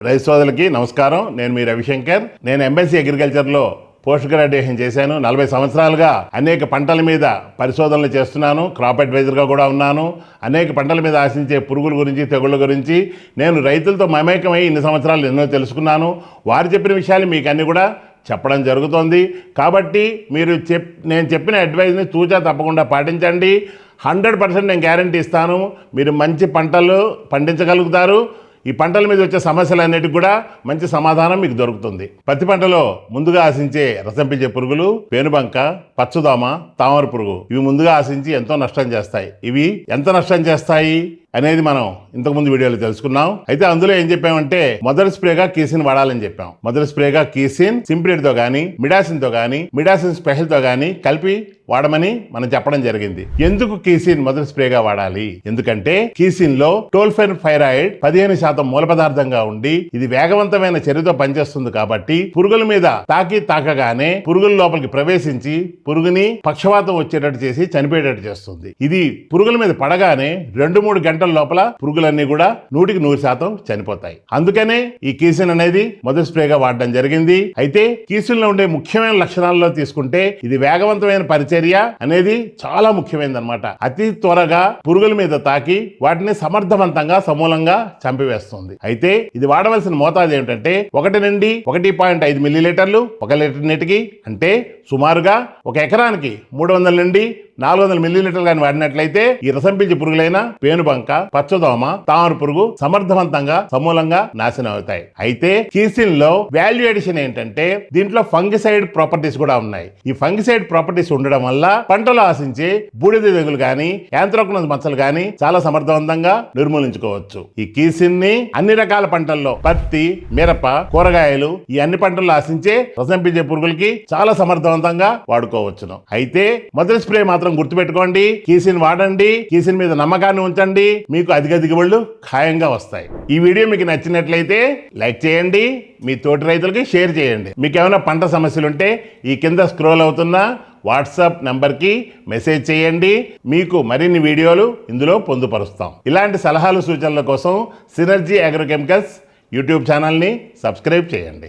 రైతు సోదరులకి నమస్కారం. నేను మీ రవిశంకర్. నేను ఎంఎస్సీ అగ్రికల్చర్లో పోస్ట్ గ్రాడ్యుయేషన్ చేశాను. 40 సంవత్సరాలుగా అనేక పంటల మీద పరిశోధనలు చేస్తున్నాను. క్రాప్ అడ్వైజర్గా కూడా ఉన్నాను. అనేక పంటల మీద ఆశించే పురుగుల గురించి, తెగుళ్ళ గురించి నేను రైతులతో మమేకమై ఇన్ని సంవత్సరాలు ఎన్నో తెలుసుకున్నాను. వారు చెప్పిన విషయాలు మీకు అన్నీ కూడా చెప్పడం జరుగుతోంది. కాబట్టి మీరు నేను చెప్పిన అడ్వైజ్ని తూచా తప్పకుండా పాటించండి. 100% నేను గ్యారంటీ ఇస్తాను. మీరు మంచి పంటలు పండించగలుగుతారు. ఈ పంటల మీద వచ్చే సమస్యలన్నిటికి కూడా మంచి సమాధానం మీకు దొరుకుతుంది. పత్తి పంటలో ముందుగా ఆశించే రసం పీల్చే పురుగులు పేనుబంక, పచ్చదోమ, తామర పురుగు ఇవి ముందుగా ఆశించి ఎంతో నష్టం చేస్తాయి. ఇవి ఎంత నష్టం చేస్తాయి అనేది మనం ఇంతకుముందు వీడియోలో తెలుసుకున్నాం. అయితే అందులో ఏం చెప్పామంటే మొదటి స్ప్రేగా కీసిన్ వాడాలని చెప్పాం. మొదటి స్ప్రేగా కీసిన్ సింప్రిడ్తో కానీ, మిడాసిన్తో కానీ, మిడాసిన్ స్పెషల్తో కానీ కలిపి వాడమని మనం చెప్పడం జరిగింది. ఎందుకు కీసిన్ మొదటి స్ప్రేగా వాడాలి? ఎందుకంటే కీసిన్ లో టోల్ఫెన్ ఫైరాయిడ్ 15% మూల పదార్థంగా ఉండి ఇది వేగవంతమైన చర్యతో పనిచేస్తుంది. కాబట్టి పురుగుల మీద తాకగానే పురుగుల లోపలికి ప్రవేశించి పురుగుని పక్షవాతం వచ్చేటట్టు చేసి చనిపోయేటట్టు చేస్తుంది. ఇది పురుగుల మీద పడగానే 2-3 గంటల లోపల పురుగులన్నీ కూడా 100% చనిపోతాయి. అందుకనే ఈ కీసిన్ అనేది మొదటి స్ప్రేగా వాడడం జరిగింది. అయితే కీసిన్ లో ఉండే ముఖ్యమైన లక్షణాల్లో తీసుకుంటే ఇది వేగవంతమైన పరిచర్య అనేది చాలా ముఖ్యమైనదన్నమాట. అతి త్వరగా పురుగుల మీద తాకి వాటిని సమర్థవంతంగా సమూలంగా చంపివేస్తుంది. అయితే ఇది వాడవలసిన మోతాదు ఏమిటంటే 1 నుండి 1.5 మిల్లీలీటర్లు 1 లీటర్ నీటికి, అంటే సుమారుగా 1 ఎకరానికి 300 నుండి 400 మిల్లీలీటర్లు కానీ వాడినట్లయితే ఈ రసం పీల్చే పురుగులైన పేనుబంక, పచ్చదోమ, తామర పురుగు సమర్థవంతంగా సమూలంగా నాశనం అవుతాయి. అయితే కీసిన్ లో వాల్యూ ఎడిషన్ ఏంటంటే దీంట్లో ఫంగిసైడ్ ప్రాపర్టీస్ కూడా ఉన్నాయి. ఈ ఫంగిసైడ్ ప్రాపర్టీస్ ఉండడం వల్ల పంటలో ఆశించే బూడిద తెగులు గాని, యాంత్రాక్నోస్ మచ్చలు గాని చాలా సమర్థవంతంగా నిర్మూలించుకోవచ్చు. ఈ కీసిన్ ని అన్ని రకాల పంటల్లో పత్తి, మిరప, కూరగాయలు ఈ అన్ని పంటల్లో ఆశించే రసం పీల్చే పురుగులకి చాలా సమర్థవంతంగా వాడుకోవచ్చును. అయితే మొదటి స్ప్రే మాత్రం గుర్తుపెట్టుకోండి, కీసిన్ వాడండి. కీసిన్ మీద నమ్మకాన్ని ఉంచండి. మీకు అధిక దిగుబడులు ఖాయంగా వస్తాయి. ఈ వీడియో మీకు నచ్చినట్లయితే లైక్ చేయండి, మీ తోటి రైతులకి షేర్ చేయండి. మీకు ఏమైనా పంట సమస్యలు ఉంటే ఈ కింద స్క్రోల్ అవుతున్న వాట్సాప్ నంబర్కి మెసేజ్ చేయండి. మీకు మరిన్ని వీడియోలు ఇందులో పొందుపరుస్తాం. ఇలాంటి సలహాలు సూచనల కోసం సినర్జీ అగ్రోకెమికల్స్ యూట్యూబ్ ఛానల్ని సబ్స్క్రైబ్ చేయండి.